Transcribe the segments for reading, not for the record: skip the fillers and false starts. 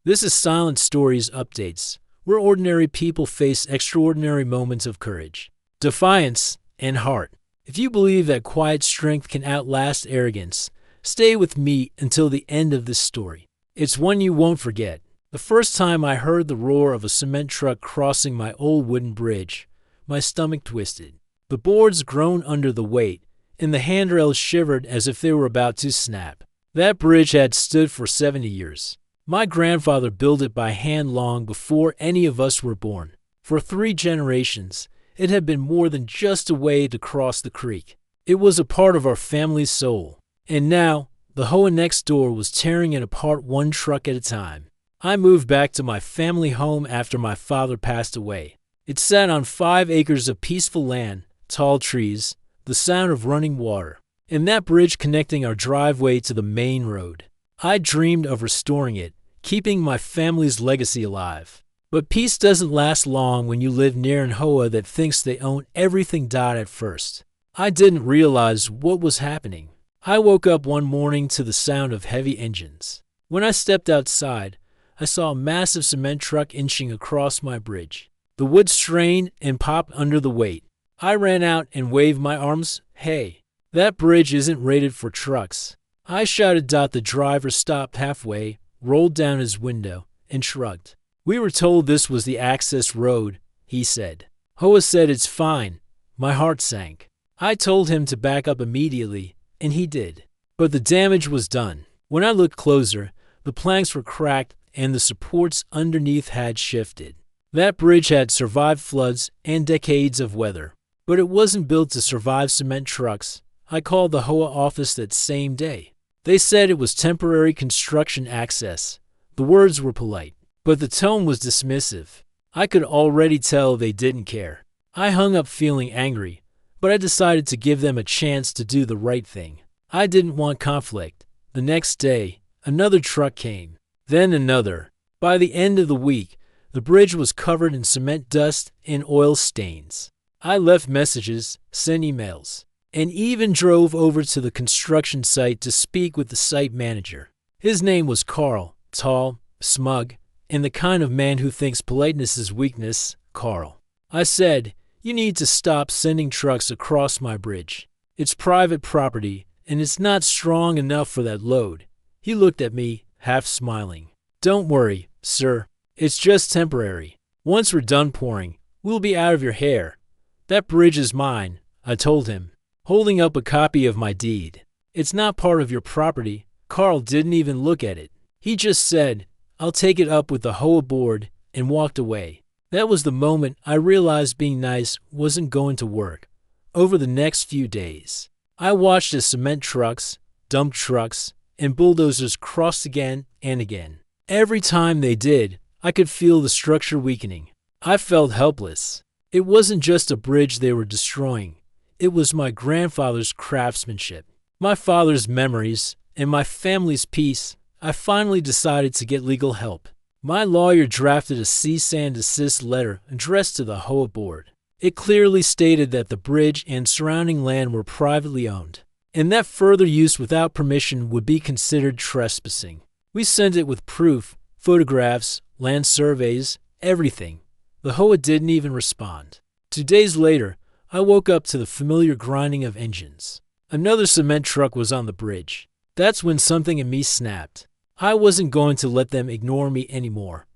This is Silent Stories Updates, where ordinary people face extraordinary moments of courage, defiance, and heart. If you believe that quiet strength can outlast arrogance, stay with me until the end of this story. It's one you won't forget. The first time I heard the roar of a cement truck crossing my old wooden bridge, my stomach twisted. The boards groaned under the weight, and the handrails shivered as if they were about to snap. That bridge had stood for 70 years. My grandfather built it by hand long before any of us were born. For 3 generations, it had been more than just a way to cross the creek. It was a part of our family's soul. And now, the HOA next door was tearing it apart one truck at a time. I moved back to my family home after my father passed away. It sat on 5 acres of peaceful land, tall trees, the sound of running water, and that bridge connecting our driveway to the main road. I dreamed of restoring it, keeping my family's legacy alive. But peace doesn't last long when you live near an HOA that thinks they own everything. At first, I didn't realize what was happening. I woke up one morning to the sound of heavy engines. When I stepped outside, I saw a massive cement truck inching across my bridge. The wood strained and popped under the weight. I ran out and waved my arms. Hey, that bridge isn't rated for trucks, I shouted. The driver stopped halfway, rolled down his window, and shrugged. We were told this was the access road, he said. HOA said it's fine. My heart sank. I told him to back up immediately, and he did. But the damage was done. When I looked closer, the planks were cracked and the supports underneath had shifted. That bridge had survived floods and decades of weather, but it wasn't built to survive cement trucks. I called the HOA office that same day. They said it was temporary construction access. The words were polite, but the tone was dismissive. I could already tell they didn't care. I hung up feeling angry, but I decided to give them a chance to do the right thing. I didn't want conflict. The next day, another truck came, then another. By the end of the week, the bridge was covered in cement dust and oil stains. I left messages, sent emails, and even drove over to the construction site to speak with the site manager. His name was Carl, tall, smug, and the kind of man who thinks politeness is weakness. Carl. I said, you need to stop sending trucks across my bridge. It's private property, and it's not strong enough for that load. He looked at me, half smiling. Don't worry, sir. It's just temporary. Once we're done pouring, we'll be out of your hair. That bridge is mine, I told him, holding up a copy of my deed. It's not part of your property. Carl didn't even look at it. He just said, I'll take it up with the HOA board, and walked away. That was the moment I realized being nice wasn't going to work. Over the next few days, I watched as cement trucks, dump trucks, and bulldozers crossed again and again. Every time they did, I could feel the structure weakening. I felt helpless. It wasn't just a bridge they were destroying. It was my grandfather's craftsmanship, my father's memories, and my family's peace. I finally decided to get legal help. My lawyer drafted a cease and desist letter addressed to the HOA board. It clearly stated that the bridge and surrounding land were privately owned, and that further use without permission would be considered trespassing. We sent it with proof, photographs, land surveys, everything. The HOA didn't even respond. 2 days later, I woke up to the familiar grinding of engines. Another cement truck was on the bridge. That's when something in me snapped. I wasn't going to let them ignore me anymore,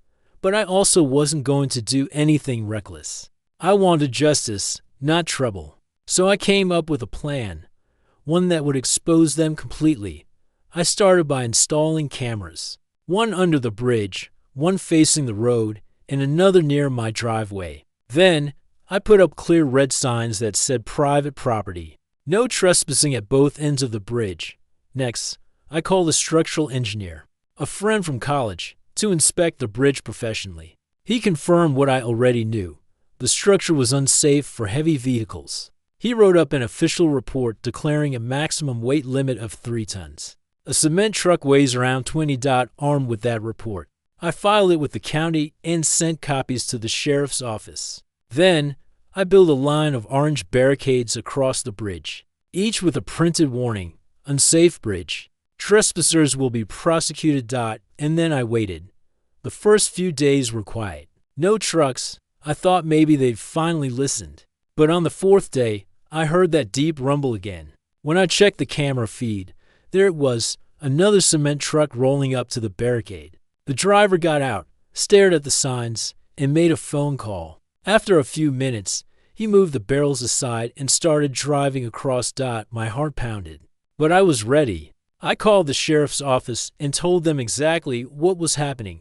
but I also wasn't going to do anything reckless. I wanted justice, not trouble. So I came up with a plan, one that would expose them completely. I started by installing cameras, one under the bridge, one facing the road, and another near my driveway. Then, I put up clear red signs that said private property. No trespassing at both ends of the bridge. Next, I called a structural engineer, a friend from college, to inspect the bridge professionally. He confirmed what I already knew. The structure was unsafe for heavy vehicles. He wrote up an official report declaring a maximum weight limit of 3 tons. A cement truck weighs around 20. Armed with that report, I filed it with the county and sent copies to the sheriff's office. Then, I built a line of orange barricades across the bridge, each with a printed warning, unsafe bridge. Trespassers will be prosecuted. And then I waited. The first few days were quiet. No trucks. I thought maybe they'd finally listened. But on the fourth day, I heard that deep rumble again. When I checked the camera feed, there it was, another cement truck rolling up to the barricade. The driver got out, stared at the signs, and made a phone call. After a few minutes, he moved the barrels aside and started driving across. My heart pounded. But I was ready. I called the sheriff's office and told them exactly what was happening.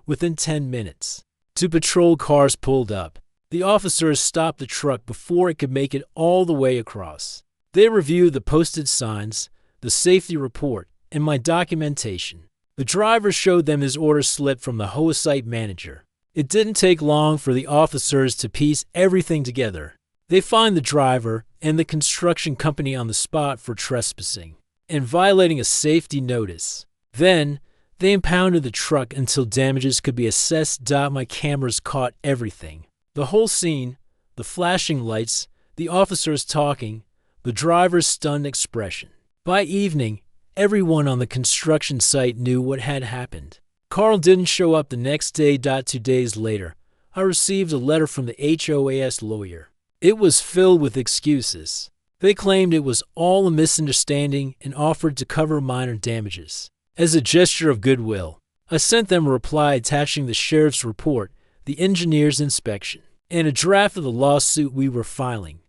Within 10 minutes, 2 patrol cars pulled up. The officers stopped the truck before it could make it all the way across. They reviewed the posted signs, the safety report, and my documentation. The driver showed them his order slip from the HOA site manager. It didn't take long for the officers to piece everything together. They fined the driver and the construction company on the spot for trespassing and violating a safety notice. Then, they impounded the truck until damages could be assessed. My cameras caught everything. The whole scene, the flashing lights, the officers talking, the driver's stunned expression. By evening, everyone on the construction site knew what had happened. Carl didn't show up the next day. 2 days later, I received a letter from the HOA's lawyer. It was filled with excuses. They claimed it was all a misunderstanding and offered to cover minor damages. As a gesture of goodwill, I sent them a reply attaching the sheriff's report, the engineer's inspection, and a draft of the lawsuit we were filing.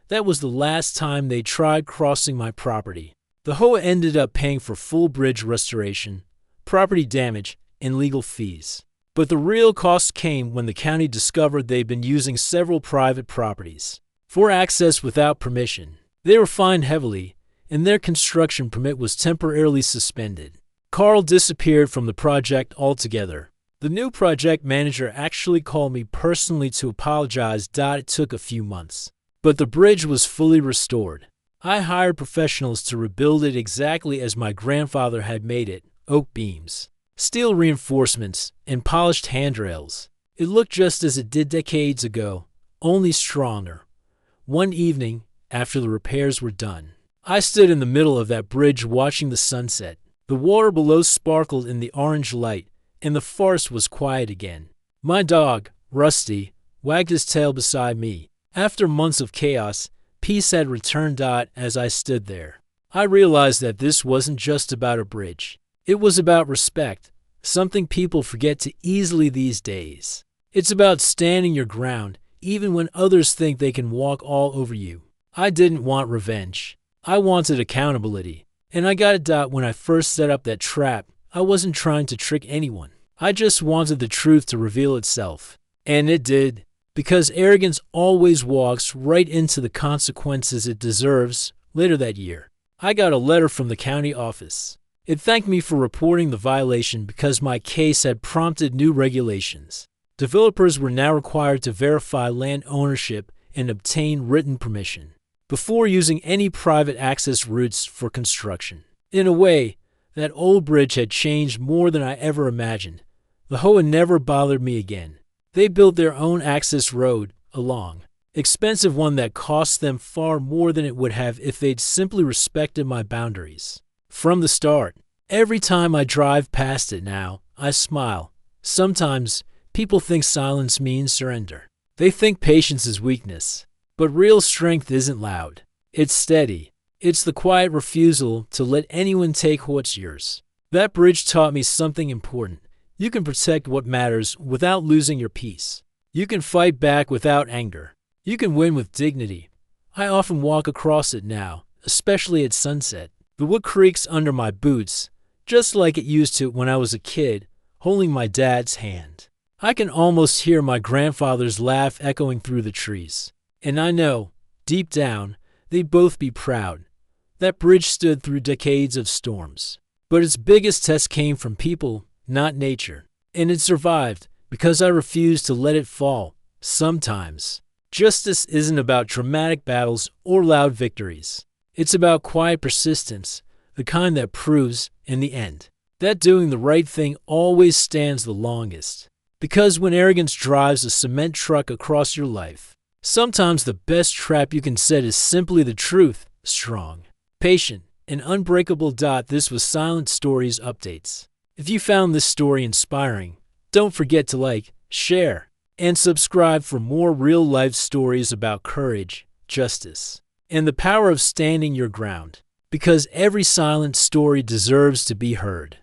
That was the last time they tried crossing my property. The HOA ended up paying for full bridge restoration, property damage, and legal fees. But the real cost came when the county discovered they'd been using several private properties for access without permission. They were fined heavily, and their construction permit was temporarily suspended. Carl disappeared from the project altogether. The new project manager actually called me personally to apologize. It took a few months, but the bridge was fully restored. I hired professionals to rebuild it exactly as my grandfather had made it: oak beams, steel reinforcements, and polished handrails. It looked just as it did decades ago, only stronger. One evening, after the repairs were done, I stood in the middle of that bridge watching the sunset. The water below sparkled in the orange light, and the forest was quiet again. My dog, Rusty, wagged his tail beside me. After months of chaos, peace had returned. As I stood there, I realized that this wasn't just about a bridge. It was about respect, something people forget too easily these days. It's about standing your ground, even when others think they can walk all over you. I didn't want revenge. I wanted accountability. And I got it. When I first set up that trap, I wasn't trying to trick anyone. I just wanted the truth to reveal itself. And it did. Because arrogance always walks right into the consequences it deserves. Later that year, I got a letter from the county office. It thanked me for reporting the violation because my case had prompted new regulations. Developers were now required to verify land ownership and obtain written permission before using any private access routes for construction. In a way, that old bridge had changed more than I ever imagined. The HOA never bothered me again. They built their own access road, a long, expensive one that cost them far more than it would have if they'd simply respected my boundaries. From the start, every time I drive past it now, I smile. Sometimes, people think silence means surrender. They think patience is weakness. But real strength isn't loud. It's steady. It's the quiet refusal to let anyone take what's yours. That bridge taught me something important. You can protect what matters without losing your peace. You can fight back without anger. You can win with dignity. I often walk across it now, especially at sunset. The wood creaks under my boots, just like it used to when I was a kid, holding my dad's hand. I can almost hear my grandfather's laugh echoing through the trees. And I know, deep down, they'd both be proud. That bridge stood through decades of storms. But its biggest test came from people, not nature. And it survived because I refused to let it fall. Sometimes, justice isn't about dramatic battles or loud victories. It's about quiet persistence, the kind that proves, in the end, that doing the right thing always stands the longest. Because when arrogance drives a cement truck across your life, sometimes the best trap you can set is simply the truth, strong, patient, and unbreakable. This was Silent Stories Updates. If you found this story inspiring, Don't forget to like, share, and subscribe for more real-life stories about courage, justice, and the power of standing your ground. Because every silent story deserves to be heard.